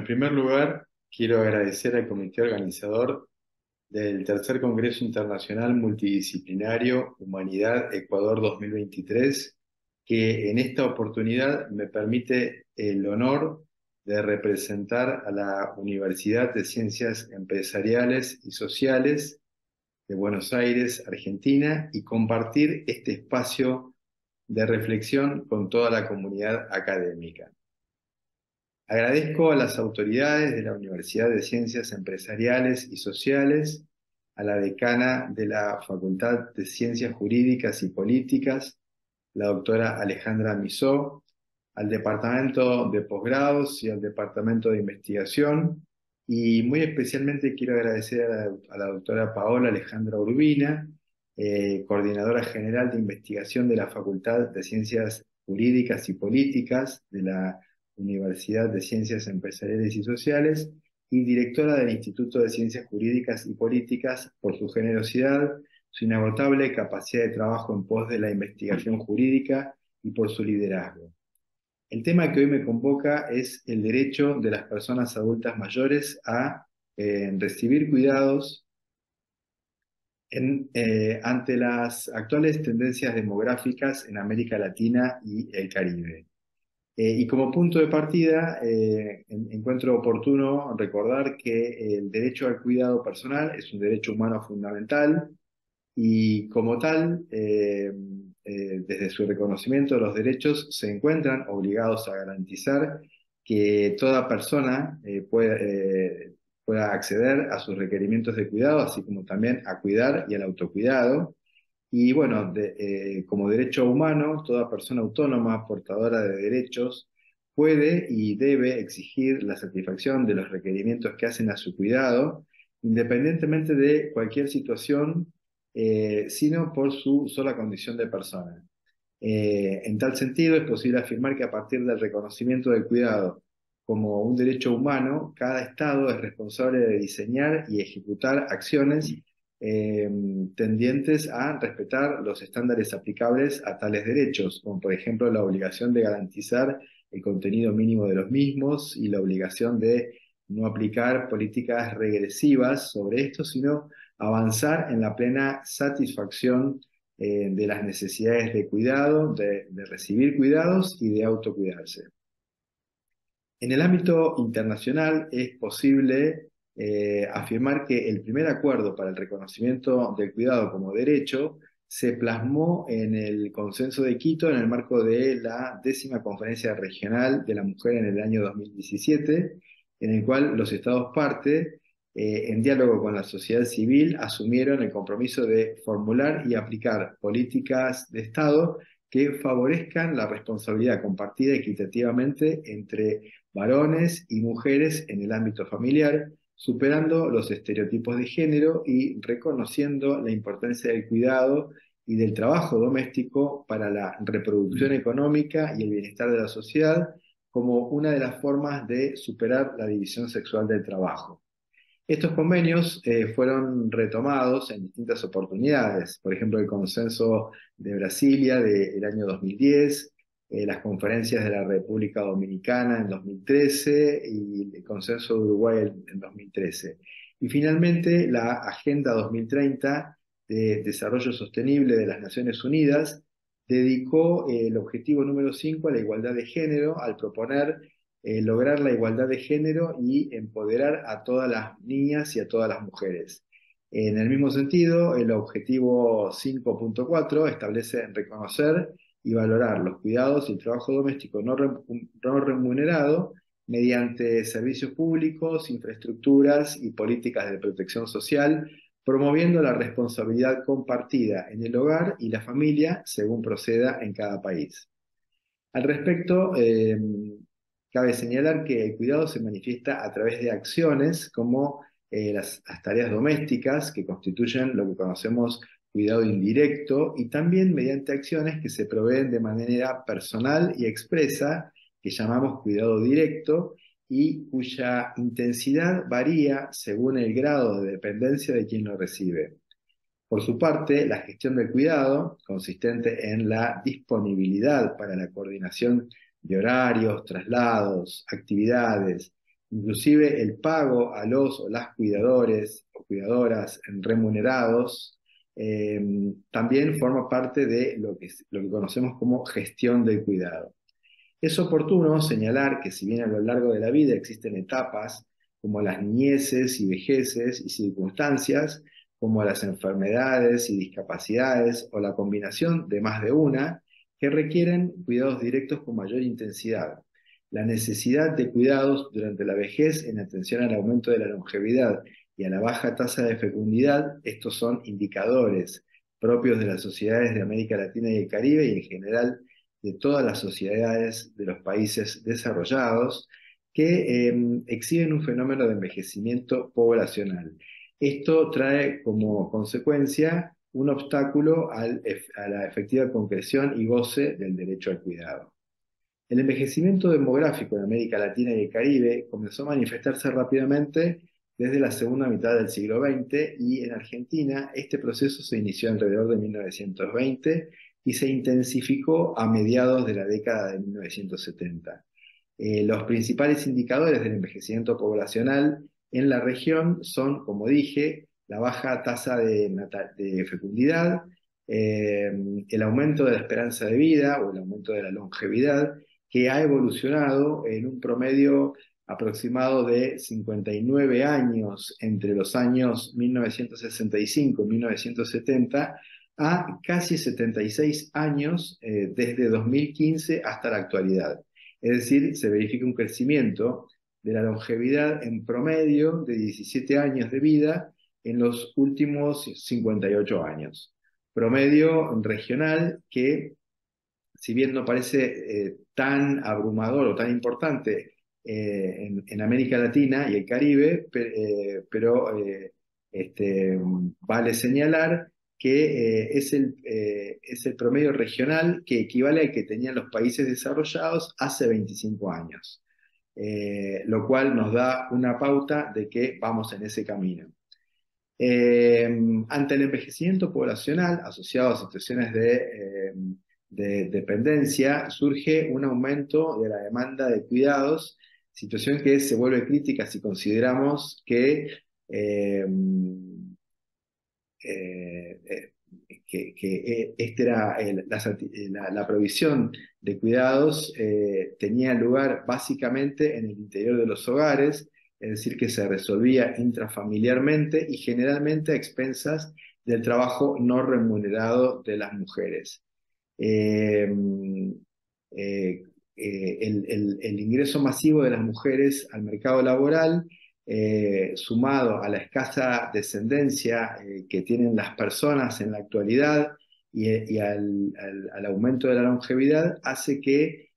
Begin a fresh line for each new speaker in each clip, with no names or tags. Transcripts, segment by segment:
en primer lugar, quiero agradecer al comité organizador del Tercer Congreso Internacional Multidisciplinario Humanidad Ecuador 2023, que en esta oportunidad me permite el honor de representar a la Universidad de Ciencias Empresariales y Sociales de Buenos Aires, Argentina, y compartir este espacio de reflexión con toda la comunidad académica. Agradezco a las autoridades de la Universidad de Ciencias Empresariales y Sociales, a la decana de la Facultad de Ciencias Jurídicas y Políticas, la doctora Alejandra Misó, al Departamento de Posgrados y al Departamento de Investigación, y muy especialmente quiero agradecer a la doctora Paola Alejandra Urbina, coordinadora general de investigación de la Facultad de Ciencias Jurídicas y Políticas de la Universidad de Ciencias Empresariales y Sociales, y directora del Instituto de Ciencias Jurídicas y Políticas, por su generosidad, su inagotable capacidad de trabajo en pos de la investigación jurídica y por su liderazgo. El tema que hoy me convoca es el derecho de las personas adultas mayores a recibir cuidados ante las actuales tendencias demográficas en América Latina y el Caribe. Y como punto de partida, encuentro oportuno recordar que el derecho al cuidado personal es un derecho humano fundamental y como tal, desde su reconocimiento de los derechos, se encuentran obligados a garantizar que toda persona pueda acceder a sus requerimientos de cuidado, así como también a cuidar y al autocuidado. Y bueno, como derecho humano, toda persona autónoma, portadora de derechos, puede y debe exigir la satisfacción de los requerimientos que hacen a su cuidado, independientemente de cualquier situación, sino por su sola condición de persona. En tal sentido, es posible afirmar que a partir del reconocimiento del cuidado como un derecho humano, cada Estado es responsable de diseñar y ejecutar acciones eh, tendientes a respetar los estándares aplicables a tales derechos, como por ejemplo la obligación de garantizar el contenido mínimo de los mismos y la obligación de no aplicar políticas regresivas sobre esto, sino avanzar en la plena satisfacción de las necesidades de cuidado, de recibir cuidados y de autocuidarse. En el ámbito internacional es posible afirmar que el primer acuerdo para el reconocimiento del cuidado como derecho se plasmó en el Consenso de Quito en el marco de la 10ª Conferencia Regional de la Mujer en el año 2017, en el cual los Estados partes, en diálogo con la sociedad civil, asumieron el compromiso de formular y aplicar políticas de Estado que favorezcan la responsabilidad compartida equitativamente entre varones y mujeres en el ámbito familiar, superando los estereotipos de género y reconociendo la importancia del cuidado y del trabajo doméstico para la reproducción económica y el bienestar de la sociedad como una de las formas de superar la división sexual del trabajo. Estos convenios fueron retomados en distintas oportunidades, por ejemplo, el Consenso de Brasilia del año 2010, las conferencias de la República Dominicana en 2013 y el Consenso de Uruguay en 2013. Y finalmente la Agenda 2030 de Desarrollo Sostenible de las Naciones Unidas dedicó el objetivo número 5 a la igualdad de género al proponer lograr la igualdad de género y empoderar a todas las niñas y a todas las mujeres. En el mismo sentido, el objetivo 5.4 establece reconocer y valorar los cuidados y el trabajo doméstico no remunerado mediante servicios públicos, infraestructuras y políticas de protección social, promoviendo la responsabilidad compartida en el hogar y la familia según proceda en cada país. Al respecto, cabe señalar que el cuidado se manifiesta a través de acciones como las tareas domésticas, que constituyen lo que conocemos cuidado indirecto, y también mediante acciones que se proveen de manera personal y expresa, que llamamos cuidado directo, y cuya intensidad varía según el grado de dependencia de quien lo recibe. Por su parte, la gestión del cuidado, consistente en la disponibilidad para la coordinación de horarios, traslados, actividades Inclusive el pago a los o las cuidadores o cuidadoras remunerados también forma parte de lo que conocemos como gestión del cuidado. Es oportuno señalar que si bien a lo largo de la vida existen etapas como las niñeces y vejeces y circunstancias como las enfermedades y discapacidades o la combinación de más de una que requieren cuidados directos con mayor intensidad. La necesidad de cuidados durante la vejez en atención al aumento de la longevidad y a la baja tasa de fecundidad, estos son indicadores propios de las sociedades de América Latina y el Caribe y en general de todas las sociedades de los países desarrollados que exhiben un fenómeno de envejecimiento poblacional. Esto trae como consecuencia un obstáculo a la efectiva concreción y goce del derecho al cuidado. El envejecimiento demográfico en América Latina y el Caribe comenzó a manifestarse rápidamente desde la segunda mitad del siglo XX y en Argentina este proceso se inició alrededor de 1920 y se intensificó a mediados de la década de 1970. Los principales indicadores del envejecimiento poblacional en la región son, como dije, la baja tasa de fecundidad, el aumento de la esperanza de vida o el aumento de la longevidad, que ha evolucionado en un promedio aproximado de 59 años entre los años 1965 y 1970 a casi 76 años desde 2015 hasta la actualidad. Es decir, se verifica un crecimiento de la longevidad en promedio de 17 años de vida en los últimos 58 años. Promedio regional que, si bien no parece tan abrumador o tan importante en América Latina y el Caribe, pero vale señalar que es el promedio regional que equivale al que tenían los países desarrollados hace 25 años, lo cual nos da una pauta de que vamos en ese camino. Eh, Ante el envejecimiento poblacional asociado a situaciones de dependencia, surge un aumento de la demanda de cuidados, situación que se vuelve crítica si consideramos eh, eh, eh, este era la provisión de cuidados tenía lugar básicamente en el interior de los hogares, es decir, que se resolvía intrafamiliarmente y generalmente a expensas del trabajo no remunerado de las mujeres. Eh, eh, el ingreso masivo de las mujeres al mercado laboral, sumado a la escasa descendencia que tienen las personas en la actualidad y al aumento de la longevidad, hace que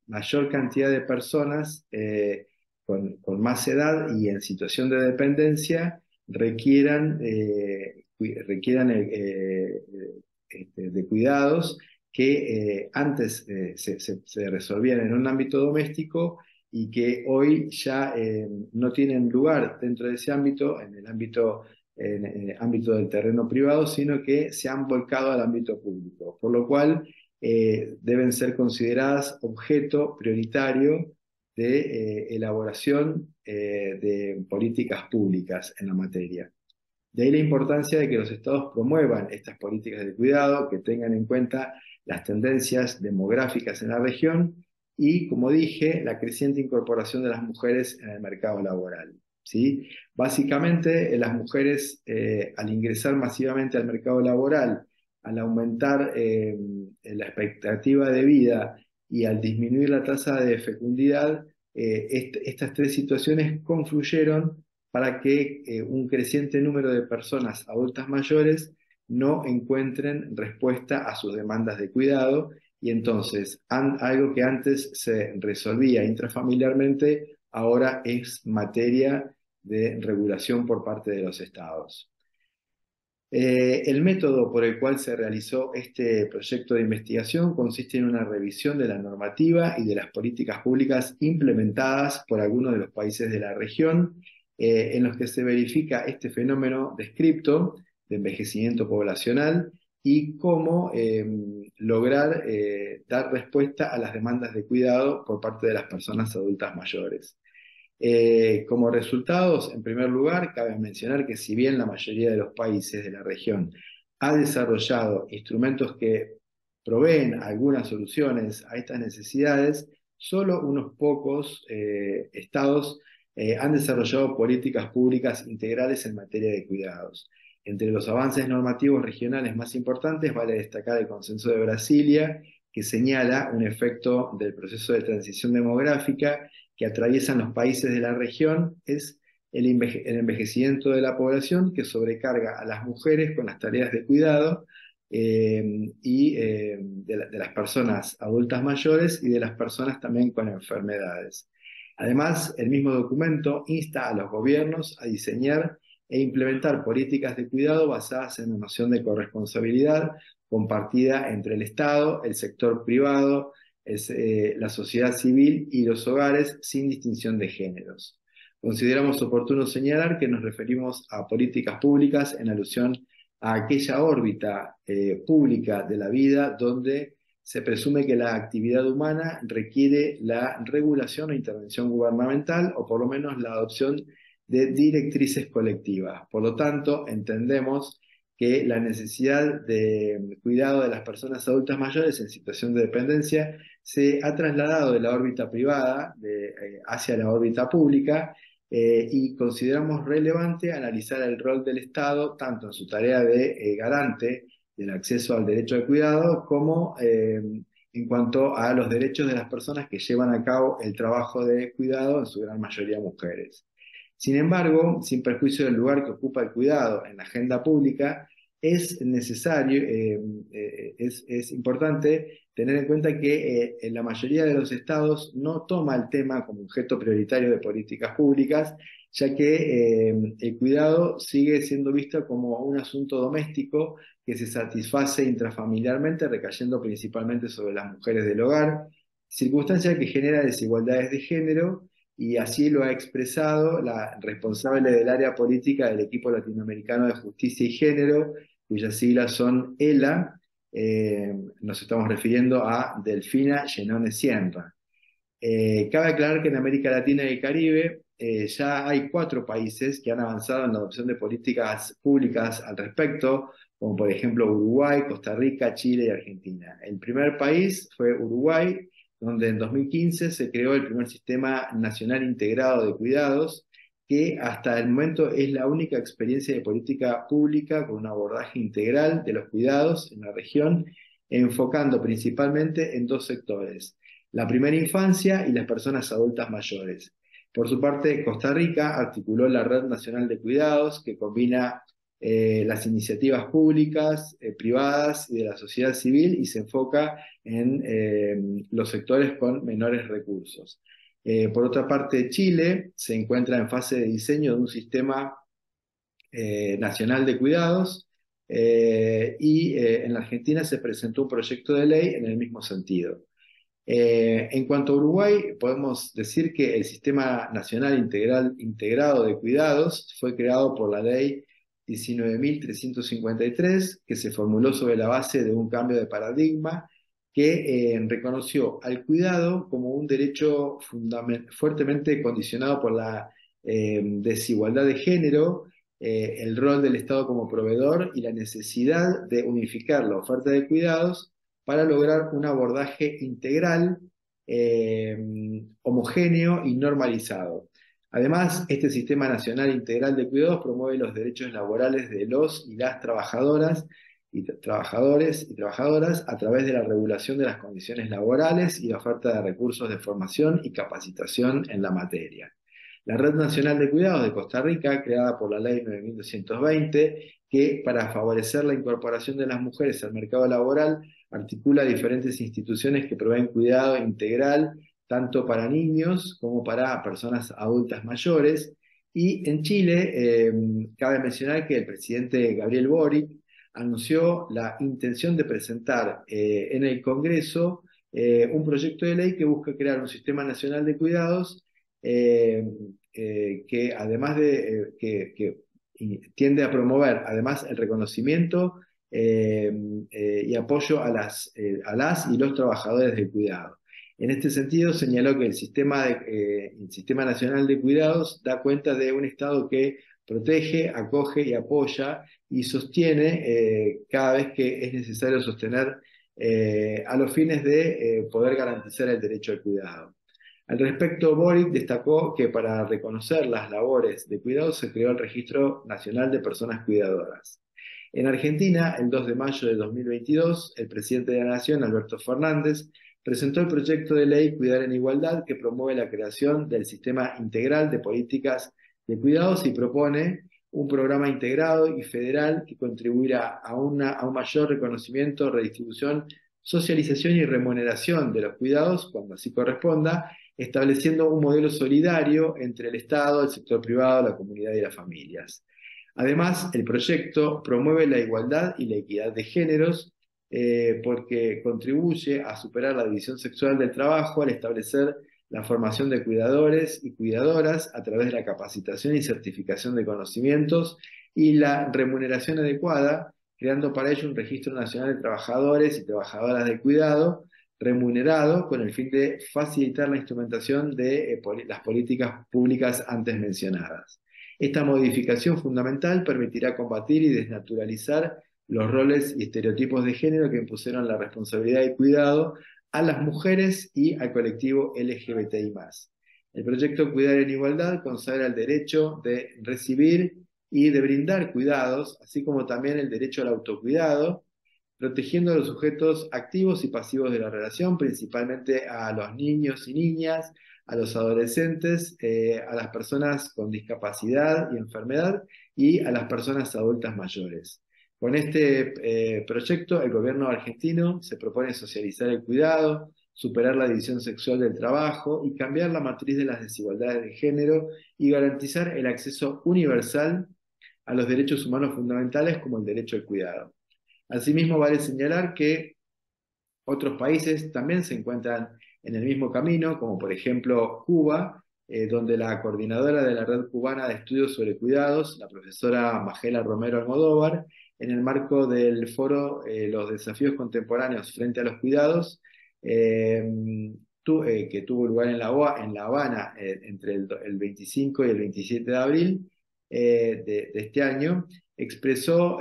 mayor cantidad de personas con más edad y en situación de dependencia requieran de cuidados que antes se resolvían en un ámbito doméstico y que hoy ya no tienen lugar dentro de ese ámbito, en el ámbito del terreno privado, sino que se han volcado al ámbito público, por lo cual deben ser consideradas objeto prioritario de elaboración de políticas públicas en la materia. De ahí la importancia de que los estados promuevan estas políticas de cuidado, que tengan en cuenta las tendencias demográficas en la región y, como dije, la creciente incorporación de las mujeres en el mercado laboral. ¿Sí? Básicamente, las mujeres, al ingresar masivamente al mercado laboral, al aumentar la expectativa de vida y al disminuir la tasa de fecundidad, estas tres situaciones confluyeron para que un creciente número de personas adultas mayores no encuentren respuesta a sus demandas de cuidado y entonces algo que antes se resolvía intrafamiliarmente ahora es materia de regulación por parte de los estados. El método por el cual se realizó este proyecto de investigación consiste en una revisión de la normativa y de las políticas públicas implementadas por algunos de los países de la región, en los que se verifica este fenómeno descripto de envejecimiento poblacional y cómo lograr dar respuesta a las demandas de cuidado por parte de las personas adultas mayores. Como resultados, en primer lugar, cabe mencionar que si bien la mayoría de los países de la región ha desarrollado instrumentos que proveen algunas soluciones a estas necesidades, solo unos pocos estados han desarrollado políticas públicas integrales en materia de cuidados. Entre los avances normativos regionales más importantes vale destacar el Consenso de Brasilia, que señala un efecto del proceso de transición demográfica que atraviesan los países de la región, es el envejecimiento de la población que sobrecarga a las mujeres con las tareas de cuidado de las personas adultas mayores y de las personas también con enfermedades. Además, el mismo documento insta a los gobiernos a diseñar e implementar políticas de cuidado basadas en la noción de corresponsabilidad compartida entre el Estado, el sector privado, la sociedad civil y los hogares sin distinción de géneros. Consideramos oportuno señalar que nos referimos a políticas públicas en alusión a aquella órbita pública de la vida donde se presume que la actividad humana requiere la regulación o intervención gubernamental o por lo menos la adopción de directrices colectivas. Por lo tanto, entendemos que la necesidad de cuidado de las personas adultas mayores en situación de dependencia se ha trasladado de la órbita privada hacia la órbita pública y consideramos relevante analizar el rol del Estado tanto en su tarea de garante del acceso al derecho al cuidado como en cuanto a los derechos de las personas que llevan a cabo el trabajo de cuidado, en su gran mayoría mujeres. Sin embargo, sin perjuicio del lugar que ocupa el cuidado en la agenda pública, es necesario, es importante tener en cuenta que en la mayoría de los estados no toma el tema como objeto prioritario de políticas públicas, ya que el cuidado sigue siendo visto como un asunto doméstico que se satisface intrafamiliarmente, recayendo principalmente sobre las mujeres del hogar, circunstancia que genera desigualdades de género y así lo ha expresado la responsable del área política del equipo latinoamericano de justicia y género, cuyas siglas son ELA, nos estamos refiriendo a Delfina Llenone Sierra. Cabe aclarar que en América Latina y el Caribe ya hay 4 países que han avanzado en la adopción de políticas públicas al respecto, como por ejemplo Uruguay, Costa Rica, Chile y Argentina. El primer país fue Uruguay, donde en 2015 se creó el primer Sistema Nacional Integrado de Cuidados, que hasta el momento es la única experiencia de política pública con un abordaje integral de los cuidados en la región, enfocando principalmente en 2 sectores: la primera infancia y las personas adultas mayores. Por su parte, Costa Rica articuló la Red Nacional de Cuidados, que combina las iniciativas públicas, privadas y de la sociedad civil y se enfoca en los sectores con menores recursos. Por otra parte, Chile se encuentra en fase de diseño de un sistema nacional de cuidados y en la Argentina se presentó un proyecto de ley en el mismo sentido. En cuanto a Uruguay, podemos decir que el Sistema Nacional Integrado de Cuidados fue creado por la Ley 19.353, que se formuló sobre la base de un cambio de paradigma que reconoció al cuidado como un derecho fuertemente condicionado por la desigualdad de género, el rol del Estado como proveedor y la necesidad de unificar la oferta de cuidados para lograr un abordaje integral, homogéneo y normalizado. Además, este Sistema Nacional Integral de Cuidados promueve los derechos laborales de los y las trabajadoras y trabajadores y trabajadoras a través de la regulación de las condiciones laborales y la oferta de recursos de formación y capacitación en la materia. La Red Nacional de Cuidados de Costa Rica, creada por la Ley 9220, que para favorecer la incorporación de las mujeres al mercado laboral, articula diferentes instituciones que proveen cuidado integral, tanto para niños como para personas adultas mayores. Y en Chile, cabe mencionar que el presidente Gabriel Boric anunció la intención de presentar en el Congreso un proyecto de ley que busca crear un sistema nacional de cuidados que además de que tiende a promover además el reconocimiento y apoyo a las y los trabajadores del cuidado. En este sentido, señaló que el Sistema Nacional de Cuidados da cuenta de un Estado que protege, acoge y apoya y sostiene cada vez que es necesario sostener a los fines de poder garantizar el derecho al cuidado. Al respecto, Boric destacó que para reconocer las labores de cuidado se creó el Registro Nacional de Personas Cuidadoras. En Argentina, el 2 de mayo de 2022, el presidente de la Nación, Alberto Fernández, presentó el proyecto de ley Cuidar en Igualdad, que promueve la creación del sistema integral de políticas de cuidados y propone un programa integrado y federal que contribuirá a un mayor reconocimiento, redistribución, socialización y remuneración de los cuidados, cuando así corresponda, estableciendo un modelo solidario entre el Estado, el sector privado, la comunidad y las familias. Además, el proyecto promueve la igualdad y la equidad de géneros porque contribuye a superar la división sexual del trabajo al establecer la formación de cuidadores y cuidadoras a través de la capacitación y certificación de conocimientos y la remuneración adecuada, creando para ello un registro nacional de trabajadores y trabajadoras de cuidado remunerado con el fin de facilitar la instrumentación de las políticas públicas antes mencionadas. Esta modificación fundamental permitirá combatir y desnaturalizar los roles y estereotipos de género que impusieron la responsabilidad y cuidado a las mujeres y al colectivo LGBTI+. El proyecto Cuidar en Igualdad consagra el derecho de recibir y de brindar cuidados, así como también el derecho al autocuidado, protegiendo a los sujetos activos y pasivos de la relación, principalmente a los niños y niñas, a los adolescentes, a las personas con discapacidad y enfermedad y a las personas adultas mayores. Con este proyecto, el gobierno argentino se propone socializar el cuidado, superar la división sexual del trabajo y cambiar la matriz de las desigualdades de género y garantizar el acceso universal a los derechos humanos fundamentales como el derecho al cuidado. Asimismo, vale señalar que otros países también se encuentran en el mismo camino, como por ejemplo Cuba, donde la coordinadora de la Red Cubana de Estudios sobre Cuidados, la profesora Magela Romero Almodóvar, en el marco del foro Los desafíos contemporáneos frente a los cuidados, que tuvo lugar en La Habana entre el 25 y el 27 de abril de este año, expresó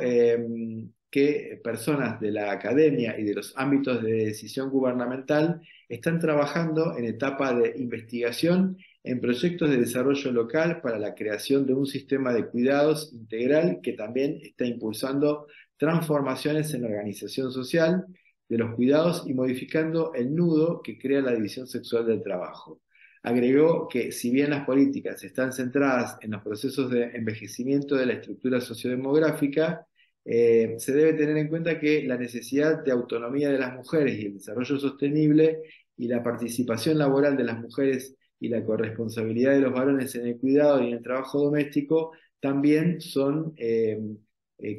que personas de la academia y de los ámbitos de decisión gubernamental están trabajando en etapa de investigación en proyectos de desarrollo local para la creación de un sistema de cuidados integral que también está impulsando transformaciones en la organización social de los cuidados y modificando el nudo que crea la división sexual del trabajo. Agregó que si bien las políticas están centradas en los procesos de envejecimiento de la estructura sociodemográfica, se debe tener en cuenta que la necesidad de autonomía de las mujeres y el desarrollo sostenible y la participación laboral de las mujeres y la corresponsabilidad de los varones en el cuidado y en el trabajo doméstico también son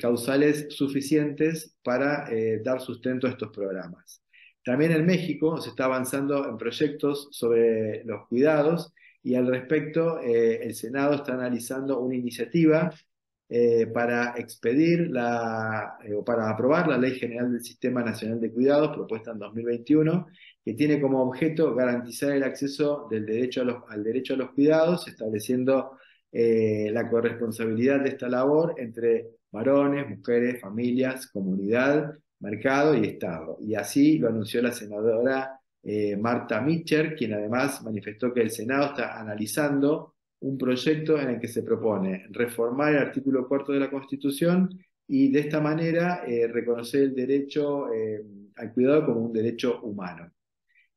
causales suficientes para dar sustento a estos programas. También en México se está avanzando en proyectos sobre los cuidados y al respecto el Senado está analizando una iniciativa para expedir o para aprobar la Ley General del Sistema Nacional de Cuidados, propuesta en 2021, que tiene como objeto garantizar el acceso al derecho a los cuidados, estableciendo la corresponsabilidad de esta labor entre varones, mujeres, familias, comunidad, mercado y Estado. Y así lo anunció la senadora Marta Mitchell, quien además manifestó que el Senado está analizando un proyecto en el que se propone reformar el artículo 4 de la Constitución y de esta manera reconocer el derecho al cuidado como un derecho humano.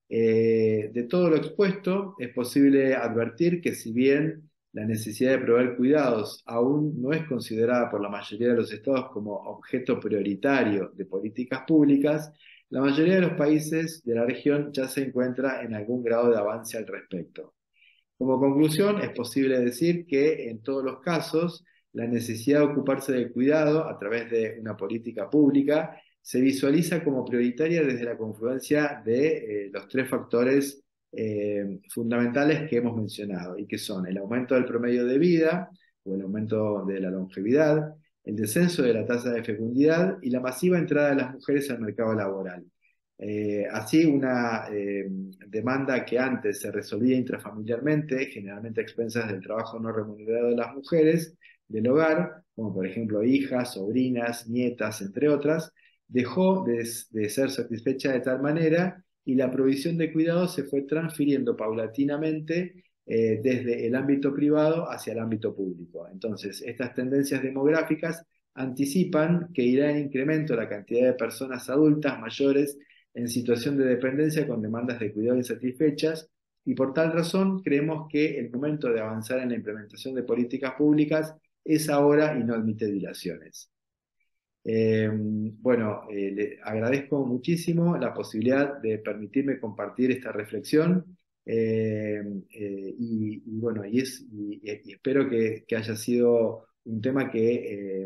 De todo lo expuesto, es posible advertir que si bien la necesidad de proveer cuidados aún no es considerada por la mayoría de los estados como objeto prioritario de políticas públicas, la mayoría de los países de la región ya se encuentra en algún grado de avance al respecto. Como conclusión, es posible decir que en todos los casos la necesidad de ocuparse del cuidado a través de una política pública se visualiza como prioritaria desde la confluencia de los tres factores fundamentales que hemos mencionado y que son el aumento del promedio de vida o el aumento de la longevidad, el descenso de la tasa de fecundidad y la masiva entrada de las mujeres al mercado laboral. Así, una demanda que antes se resolvía intrafamiliarmente, generalmente a expensas del trabajo no remunerado de las mujeres del hogar, como por ejemplo hijas, sobrinas, nietas, entre otras, dejó de ser satisfecha de tal manera y la provisión de cuidados se fue transfiriendo paulatinamente desde el ámbito privado hacia el ámbito público. Entonces, estas tendencias demográficas anticipan que irá en incremento la cantidad de personas adultas mayores en situación de dependencia con demandas de cuidado insatisfechas y por tal razón creemos que el momento de avanzar en la implementación de políticas públicas es ahora y no admite dilaciones. Le agradezco muchísimo la posibilidad de permitirme compartir esta reflexión y espero que haya sido un tema que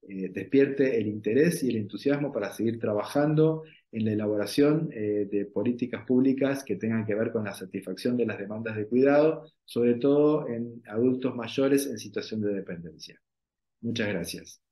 despierte el interés y el entusiasmo para seguir trabajando en la elaboración de políticas públicas que tengan que ver con la satisfacción de las demandas de cuidado, sobre todo en adultos mayores en situación de dependencia. Muchas gracias.